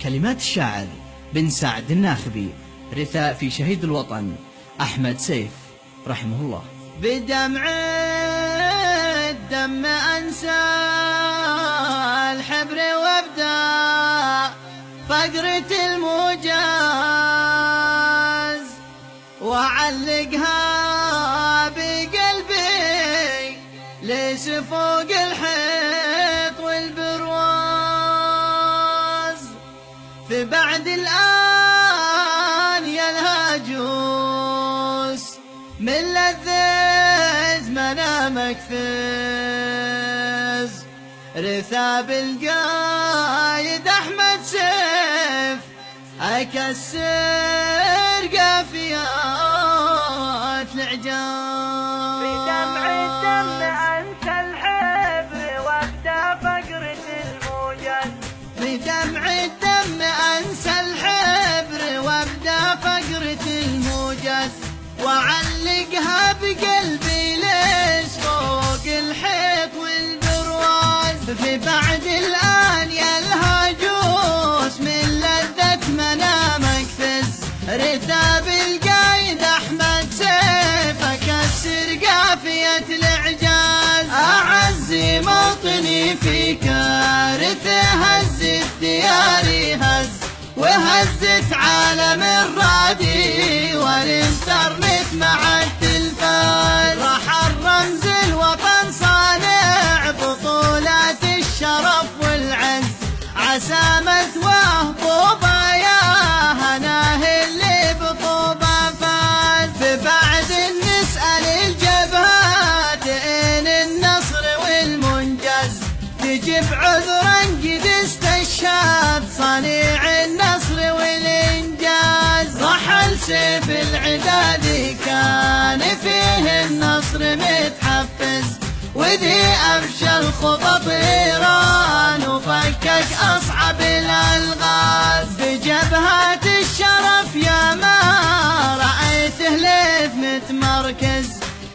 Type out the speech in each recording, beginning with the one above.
كلمات الشاعر بن سعد الناخبي، رثاء في شهيد الوطن أحمد سيف رحمه الله. بدمع الدم أنسى الحبر وابدأ فقرة الموجز وعلقها بقلبي ليس فوق الحيط والبرواز. في بعد الآن يا الهاجوس من لذيذ منامك فز، رثاب القايد أحمد سيف أكسر قافيات العجاز. بدمع الدم أنسى الحبر وابدأ فقرة الموجز. بدمع الدم أنسى الحبر وابدأ فقرة الموجز وعلقها بقلبي ليش فوق الحيط والبرواز. في بعد الآن يا الهاجوس من لذة منامك فز، رثاب القايد أحمد سيف أكسر قافية الإعجاز. أعزي موطني في كارثة هزت دياري هز، وهزت عالم الرادي والانترنت مع التلفاز. راح الرمز الوطن صانع بطولات الشرف والعز، عسى مثواه طوبى يا هناه اللي بطوبى فاز. فبعد نسأل الجبهات إن النصر والمنجز، تجيب عذرا قد استشهد صنيع النصر والإنجاز. رحل سيف العداد كان فيه النصر متحفز، وذي أفشل خطط إيران وفكك أصعب الألغاز. بجبهات الشرف يا ما رأيته ليث متمركز،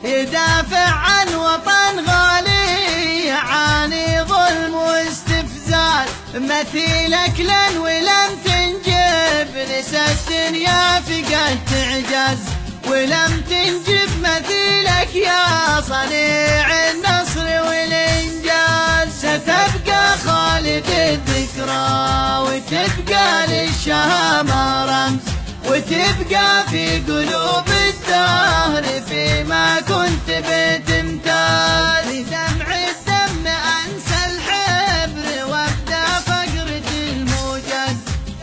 يدافع عن وطن غالي يعاني ظلم واستفزاز. مثيلك لن ولم تنجب نسى الدنيا فقد تعجز، ولم تنجب مثيلك يا صنيع النصر والإنجاز. ستبقى خالد الذكرى وتبقى للشهامة رمز، وتبقى في قلوب الدهر فيما كنت بتمتاز. بدمع الدم أنسى الحبر وابدأ فقرة الموجز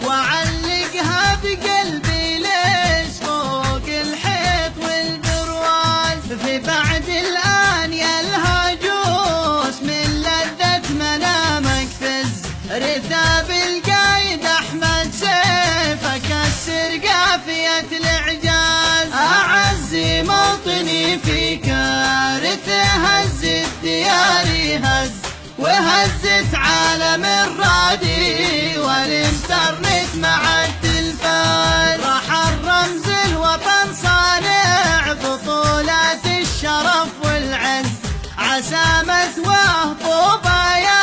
وعلقها بقلبي ليش فوق الحيط والبرواز. في بعد الآن يا الهاجوس من لذة منامك فز، رثاب القايد أحمد سيف أكسر قافية الإعجاز. أعزي موطني في كارثة هزت دياري هز، وهزت عالم الرادي والإنترنت مع التلفاز. راح الرمز الوطن صانع بطولات الشرف والعز، عسى مثواه طوبى يا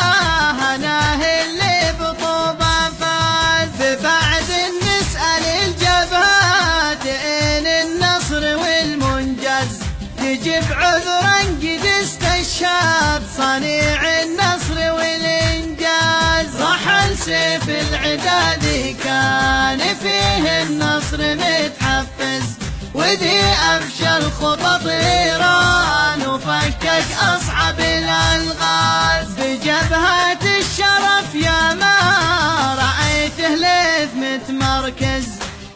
هناه اللي بطوبى فاز. فبعد نسأل الجبهات إن النصر والمنجز، تجيب عذرا قد استشهد صنيع النصر والإنجاز. رحل سيف العداد كان فيه النصر متحفز، وذي أفشل خطط إيران وفكك أصعب الألغاز. بجبهات الشرف يا ما رأيته ليث متمركز،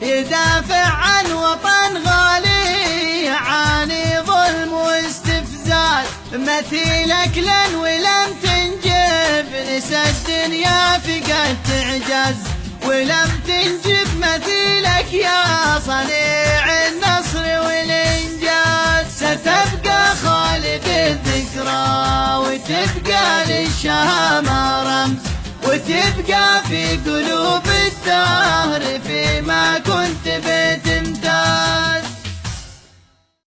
يدافع عن وطن غالي يعاني ظلم واستفزاز. مثيلك لن ولم تنجب نسى الدنيا فقد تعجز، ولم تنجب مثيلك يا صنيع النصر والإنجاز. ستبقى خالد الذكرى وتبقى للشهامة رمز، وتبقى في قلوب